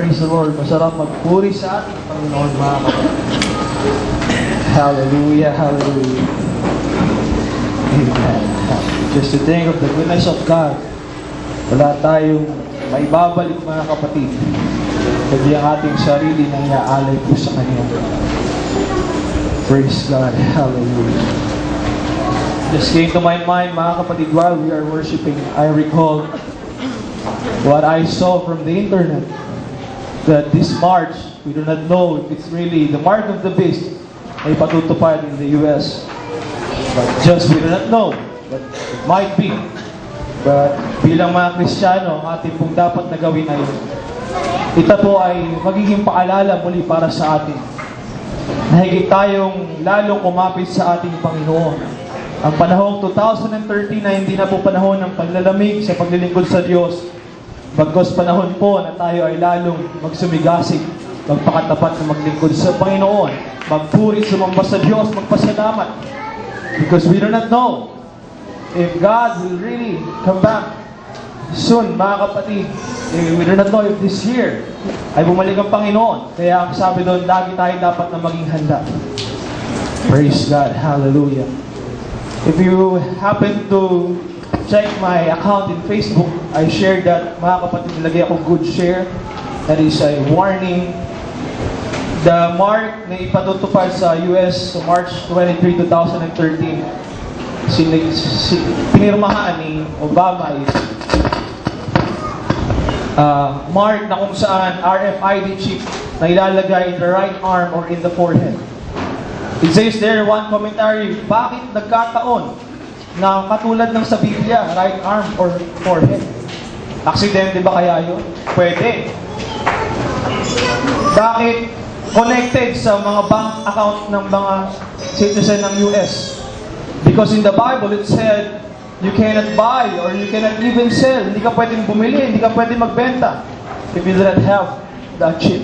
Praise the Lord. Masarap magpuri sa ating Panginoon, mga kapatid. Hallelujah, hallelujah. Amen. Just to think of the goodness of God, wala tayong maibabalik, mga kapatid, kundi ang ating sarili na iaalay po sa Kanya. Praise God, hallelujah. Just came to my mind, mga kapatid, while we are worshiping, I recall what I saw from the internet, that this March, we do not know if it's really the mark of the beast ay patutupad in the US. But just we do not know. But it might be. But bilang mga Kristiyano, ang ating pong dapat na gawin ay ito po ay magiging paalala muli para sa atin. Nahigit tayong lalong kumapit sa ating Panginoon. Ang panahong 2013 na hindi na po panahon ng paglalamig sa paglilingkod sa Diyos. Bagkos panahon po na tayo ay lalong magsumigasig, magpakatapat na maglingkod sa Panginoon, magpuri, sumamba sa Diyos, magpasalamat. Because we do not know if God will really come back soon, mga kapatid. We do not know if this year ay bumalik ang Panginoon. Kaya ang sabi doon, lagi tayo dapat na maging handa. Praise God, hallelujah. If you happen to check my account in Facebook, I shared that, mga kapatid, nilagay ako good share. That is a warning. The mark na ipatutupad sa US sa March 23, 2013, pinirmahan ni Obama is mark na kung saan RFID chip na ilalagay in the right arm or in the forehead. It says there, one commentary, bakit nagkataon na katulad ng sa Biblia, right arm or forehead? Aksidente ba kaya yun? Pwede. Bakit connected sa mga bank account ng mga citizen ng US? Because in the Bible it said, you cannot buy or you cannot even sell. Hindi ka pwedeng bumili, hindi ka pwedeng magbenta if you do not have the chip.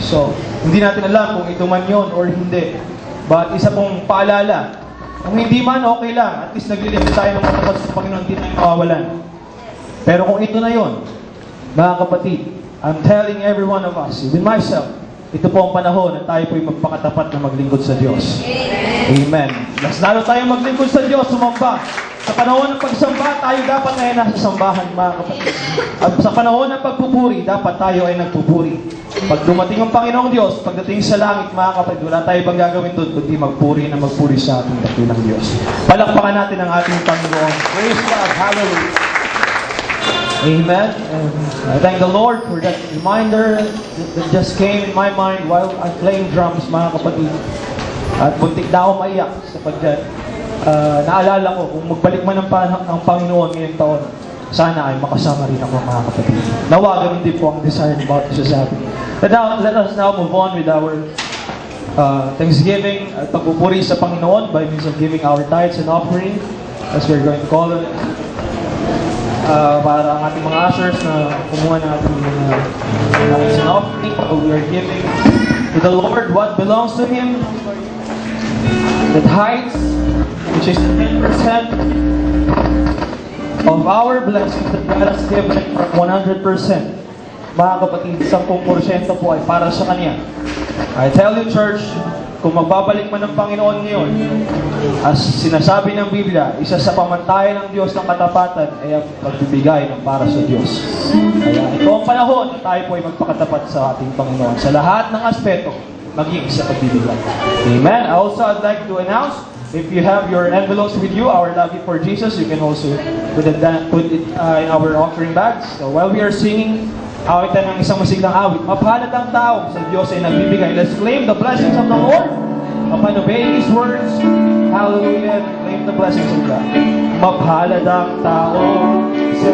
So, hindi natin alam kung ito man yun or hindi. But isa pong paalala, kung hindi man, okay lang. At least naglilipid tayo ng matapat sa Panginoon, hindi tayo mawawalan. Pero kung ito na yun, mga kapatid, I'm telling every one of us, even myself, ito po ang panahon na tayo po'y magpakatapat na maglingkod sa Diyos. Amen. Mas lalo tayong maglingkod sa Diyos, sumamba. Sa panahon ng pagsamba, tayo dapat ay nasa sambahan, mga kapatid. At sa panahon ng pagpupuri, dapat tayo ay nagpupuri. Pag dumating ang Panginoong Diyos, pagdating sa langit, mga kapatid, wala tayo bang gagawin doon, kundi magpuri sa ating dakilang Diyos. Palakpakan natin ang ating Panginoon. Praise God. Hallelujah. Amen. And I thank the Lord for that reminder that just came in my mind while I'm playing drums, mga kapatid. At buntik na ako maiyak sapagkat naalala ko, kung magbalik man ang Panginoon ngayong taon, sana ay makasama rin ako, mga kapatid. Nawa, ganun din po ang desire ni Bawat isa sa atin. Let us now move on with our thanksgiving at pagpupuri sa Panginoon by means of giving our tithes and offering, as we're going to call it. Para ang ating mga ushers na kumuha ng ating tithes and offering, we are giving to the Lord what belongs to Him. The tithes, which is 10% of our blessings that God has given for 100%. Mga kapatid, 10% po ay para sa Kanya. I tell you, church, kung magbabalik man ng Panginoon ngayon, as sinasabi ng Biblia, isa sa pamantayan ng Diyos ng katapatan ay ang pagbibigay ng para sa Diyos. Kaya ito ang panahon na tayo po ay magpakatapat sa ating Panginoon sa lahat ng aspeto, maging sa pagbibigay. Amen. Also, I'd like to announce, if you have your envelopes with you, our Love You for Jesus, you can also put it in our offering bags. So while we are singing, awitan ng isang masiglang awit, mapalad ang tao sa Diyos ay nagbibigay. Let's claim the blessings of the Lord upon obeying His words. Hallelujah. Claim the blessings of God. Mapalad ang tao sa